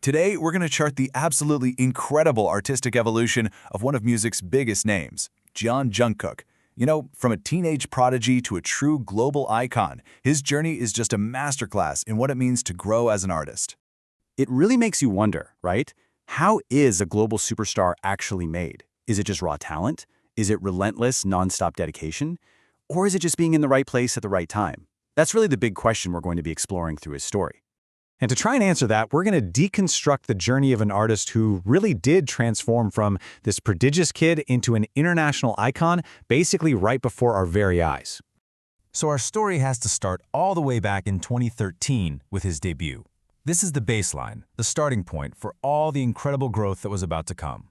Today, we're going to chart the absolutely incredible artistic evolution of one of music's biggest names, Jeon Jungkook. You know, from a teenage prodigy to a true global icon, his journey is just a masterclass in what it means to grow as an artist. It really makes you wonder, right? How is a global superstar actually made? Is it just raw talent? Is it relentless, nonstop dedication? Or is it just being in the right place at the right time? That's really the big question we're going to be exploring through his story. And to try and answer that, we're going to deconstruct the journey of an artist who really did transform from this prodigious kid into an international icon, basically right before our very eyes. So our story has to start all the way back in 2013 with his debut. This is the baseline, the starting point for all the incredible growth that was about to come.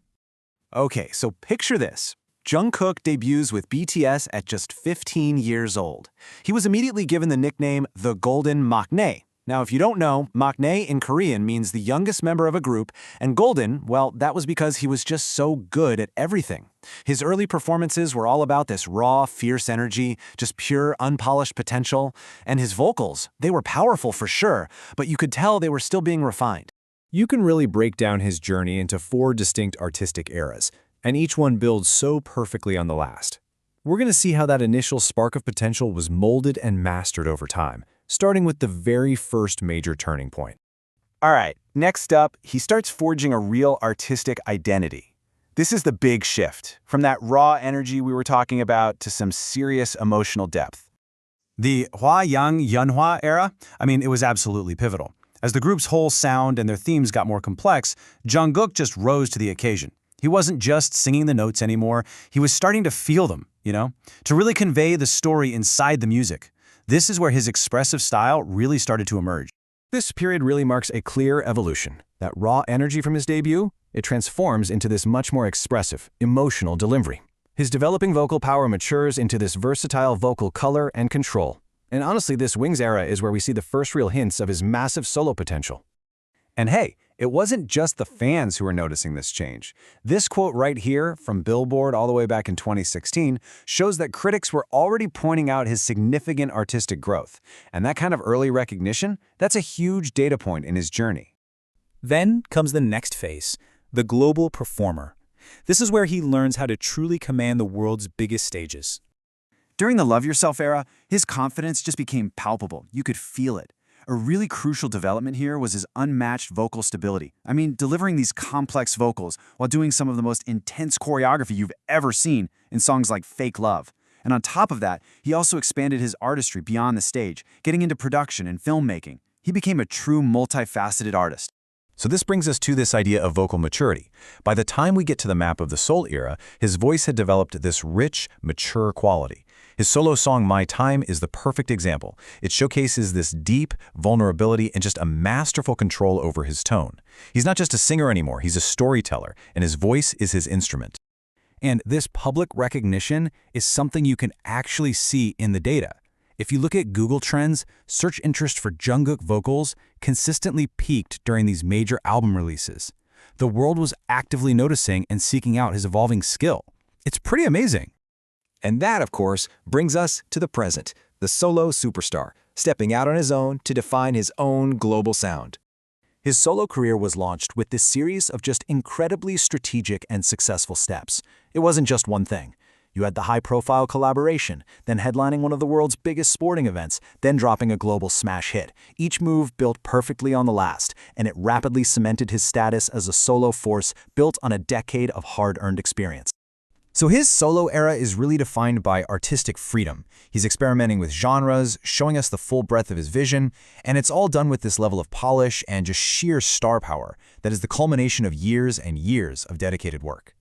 Okay, so picture this. Jungkook debuts with BTS at just 15 years old. He was immediately given the nickname the Golden Maknae. Now, if you don't know, maknae in Korean means the youngest member of a group, and golden, well, that was because he was just so good at everything. His early performances were all about this raw, fierce energy, just pure, unpolished potential, and his vocals, they were powerful for sure, but you could tell they were still being refined. You can really break down his journey into 4 distinct artistic eras, and each one builds so perfectly on the last. We're going to see how that initial spark of potential was molded and mastered over time, starting with the very first major turning point. All right, next up, he starts forging a real artistic identity. This is the big shift, from that raw energy we were talking about to some serious emotional depth. The Hwa Yang Yeon Hwa era, it was absolutely pivotal. As the group's whole sound and their themes got more complex, Jungkook just rose to the occasion. He wasn't just singing the notes anymore, he was starting to feel them, to really convey the story inside the music. This is where his expressive style really started to emerge. This period really marks a clear evolution. That raw energy from his debut, it transforms into this much more expressive, emotional delivery. His developing vocal power matures into this versatile vocal color and control. And honestly, this Wings era is where we see the first real hints of his massive solo potential. And hey, it wasn't just the fans who were noticing this change. This quote right here from Billboard all the way back in 2016 shows that critics were already pointing out his significant artistic growth. And that kind of early recognition, that's a huge data point in his journey. Then comes the next phase, the global performer. This is where he learns how to truly command the world's biggest stages. During the Love Yourself era, his confidence just became palpable. You could feel it. A really crucial development here was his unmatched vocal stability. Delivering these complex vocals while doing some of the most intense choreography you've ever seen in songs like Fake Love. And on top of that, he also expanded his artistry beyond the stage, getting into production and filmmaking. He became a true multifaceted artist. So this brings us to this idea of vocal maturity. By the time we get to the map of the Soul era, his voice had developed this rich, mature quality. His solo song, My Time, is the perfect example. It showcases this deep vulnerability and just a masterful control over his tone. He's not just a singer anymore, he's a storyteller, and his voice is his instrument. And this public recognition is something you can actually see in the data. If you look at Google Trends, search interest for Jungkook vocals consistently peaked during these major album releases. The world was actively noticing and seeking out his evolving skill. It's pretty amazing. And that, of course, brings us to the present, the solo superstar, stepping out on his own to define his own global sound. His solo career was launched with this series of just incredibly strategic and successful steps. It wasn't just one thing. You had the high-profile collaboration, then headlining one of the world's biggest sporting events, then dropping a global smash hit. Each move built perfectly on the last, and it rapidly cemented his status as a solo force built on a decade of hard-earned experience. So his solo era is really defined by artistic freedom. He's experimenting with genres, showing us the full breadth of his vision, and it's all done with this level of polish and just sheer star power that is the culmination of years and years of dedicated work.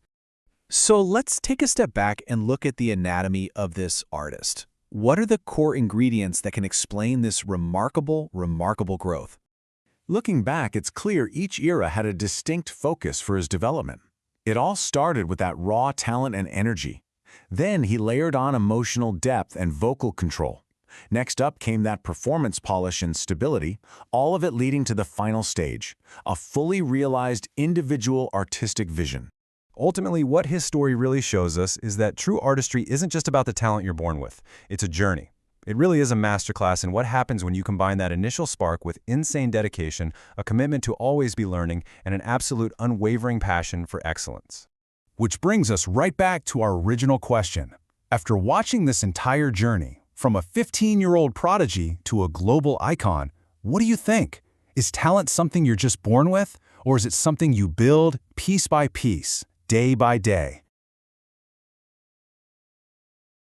So let's take a step back and look at the anatomy of this artist. What are the core ingredients that can explain this remarkable growth? Looking back, it's clear each era had a distinct focus for his development. It all started with that raw talent and energy. Then he layered on emotional depth and vocal control. Next up came that performance polish and stability, all of it leading to the final stage, a fully realized individual artistic vision. Ultimately, what his story really shows us is that true artistry isn't just about the talent you're born with. It's a journey. It really is a masterclass in what happens when you combine that initial spark with insane dedication, a commitment to always be learning, and an absolute unwavering passion for excellence. Which brings us right back to our original question. After watching this entire journey, from a 15-year-old prodigy to a global icon, what do you think? Is talent something you're just born with, or is it something you build piece by piece, day by day?